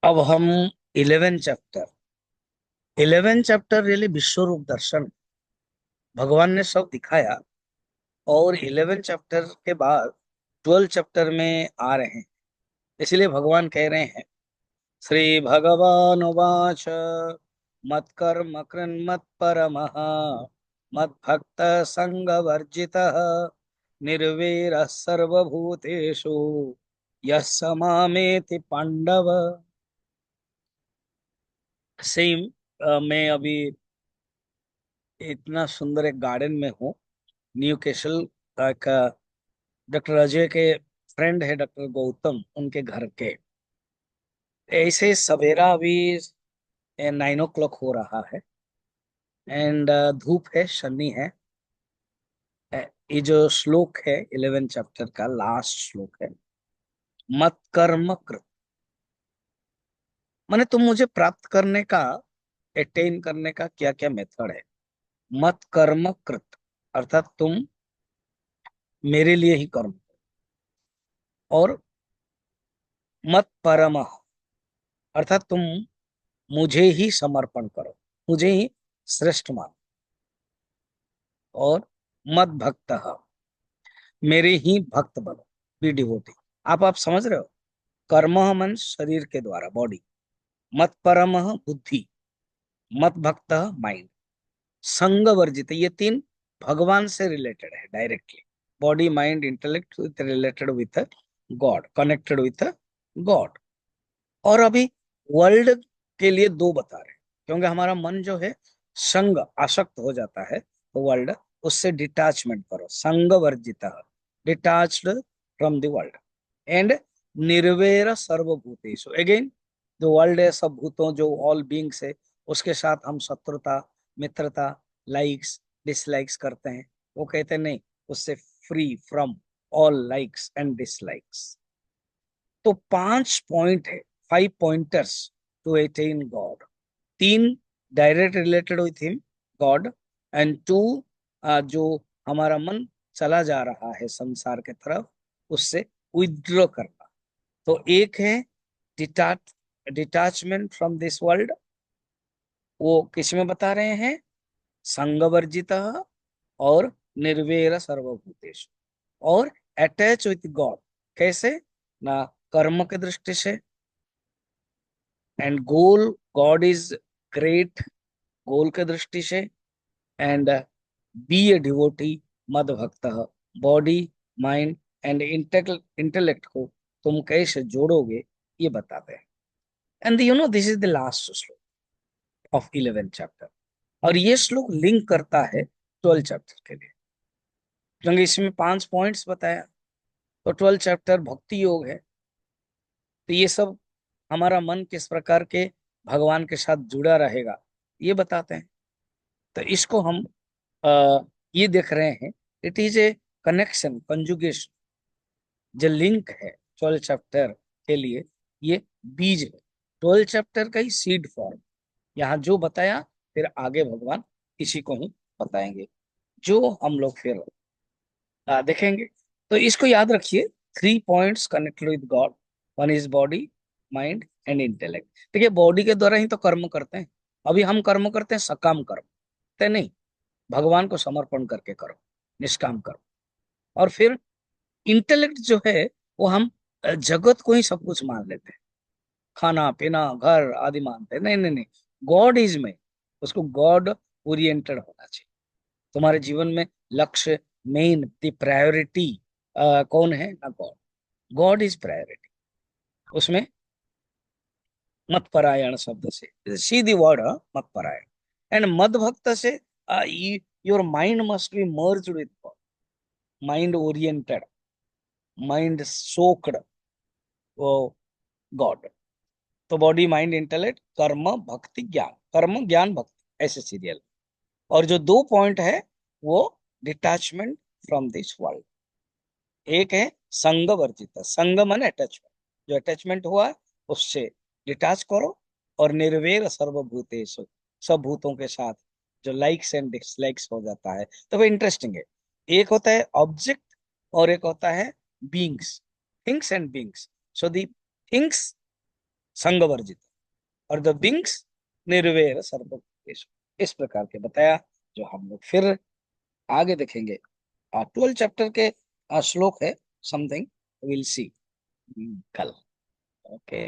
अब हम 11 chapter really विश्व रूप दर्शन भगवान ने सब दिखाया। और 11 चैप्टर के बाद 12 चैप्टर में आ रहे हैं। इसलिए भगवान कह रहे हैं, श्री भगवान उवाच मत कर्म कृन्मत परमः मत भक्त संग वर्जितः निर्वैरः सर्वभूतेषु यः स मामेति पांडव। सेम। मैं अभी इतना सुंदर एक गार्डन में हूँ, न्यू कैसल का। डॉक्टर अजय के फ्रेंड है डॉक्टर गौतम, उनके घर के। ऐसे सवेरा अभी 9 o'clock हो रहा है। एंड धूप है, शनि है। ये जो श्लोक है 11 चैप्टर का लास्ट श्लोक है, मत कर्म कृत। माने तुम मुझे प्राप्त करने का, अटेन करने का क्या क्या मेथड है। मत कर्म कृत अर्थात तुम मेरे लिए ही कर्म। और मत परम अर्थात तुम मुझे ही समर्पण करो, मुझे ही श्रेष्ठ मानो। और मत भक्त मेरे ही भक्त बनो, बी डिवोटी। आप समझ रहे हो। कर्म मन शरीर के द्वारा, बॉडी। मत परम बुद्धि। मत भक्त माइंड। संग वर्जित, ये तीन भगवान से रिलेटेड है directly. Body mind intellect with related with God, connected with God. और अभी वर्ल्ड के लिए दो बता रहे हैं, क्योंकि हमारा मन जो है संग आसक्त हो जाता है तो वर्ल्ड, उससे डिटैचमेंट करो, संग वर्जित, detached from the world. And निर्वैर सर्वभूतेषु, अगेन जो वर्ल्ड है, सब भूतों, जो ऑल बीइंग्स है, उसके साथ हम शत्रुता, मित्रता, लाइक्स डिसलाइक्स करते हैं। वो कहते हैं नहीं, उससे free from all likes and dislikes. तो 5 पॉइंट है, 5 पॉइंटर्स टू अटेन गॉड। तीन direct related with him, God. And two जो हमारा मन चला जा रहा है संसार के तरफ, उससे विथड्रॉ करना। तो एक है डिटाच डिटैचमेंट फ्रॉम दिस वर्ल्ड, वो किस में बता रहे हैं, संगवर्जित और निर्वैर सर्वभूतेषु। और अटैच विथ गॉड, कैसे ना, कर्म की दृष्टि से। And goal, God is great, goal के दृष्टि से। एंड बी ए डिवोटी, मद भक्त, बॉडी माइंड एंड इंटेलेक्ट को तुम कैसे जोड़ोगे, ये बताते हैं। And you know this is the last श्लोक ऑफ 11 चैप्टर। और ये श्लोक लिंक करता है 12 चैप्टर के लिए, क्योंकि इसमें 5 पॉइंट्स बताया। तो 12 चैप्टर भक्ति योग है। तो ये सब हमारा मन किस प्रकार के भगवान के साथ जुड़ा रहेगा, ये बताते हैं। तो इसको हम अ, ये देख रहे हैं, it is a connection, conjugation, जो लिंक है 12 चैप्टर के लिए। ये बीज है 12 चैप्टर का ही सीड फॉर्म। यहाँ जो बताया, फिर आगे भगवान इसी को ही बताएंगे, जो हम लोग फिर देखेंगे। तो इसको याद रखिए, 3 points connected with God. One is body, mind and intellect. देखिए, बॉडी के द्वारा ही तो कर्म करते हैं। अभी हम कर्म करते हैं सकाम कर्म, ते नहीं, भगवान को समर्पण करके करो, निष्काम करो। और फिर इंटेलेक्ट जो है, वो हम जगत को ही सब कुछ मान लेते हैं, खाना पीना घर आदि मानते हैं। नहीं नहीं नहीं, गॉड इज में, उसको गॉड ओरिएंटेड होना चाहिए। तुम्हारे जीवन में लक्ष्य, मेन द प्रायोरिटी कौन है ना, गॉड। God is priority. उसमें मत परायण शब्द से सीधी वर्ड, मत परायण। एंड मद भक्त से your mind must be merge with God, mind oriented, mind soaked God. तो बॉडी माइंड इंटेलेक्ट, कर्म भक्ति ज्ञान, कर्म ज्ञान भक्ति, ऐसे सीरियल। और जो 2 पॉइंट है, वो डिटैचमेंट फ्रॉम दिस वर्ल्ड। एक है संग वर्जित, संग मन अटैचमेंट, जो अटैचमेंट हुआ है उससे डिटैच करो। और निर्वैर सर्वभूतेषु, सब भूतों के साथ जो लाइक्स एंड डिसलाइक्स हो जाता है। तो वो इंटरेस्टिंग है। एक होता है ऑब्जेक्ट, और एक होता है beings, things and beings. So the things संग वर्जित, और द विंग्स निर्वैर सर्प। इस प्रकार के बताया, जो हम लोग फिर आगे देखेंगे। 12 चैप्टर के श्लोक है समथिंग, विल सी कल। ओके।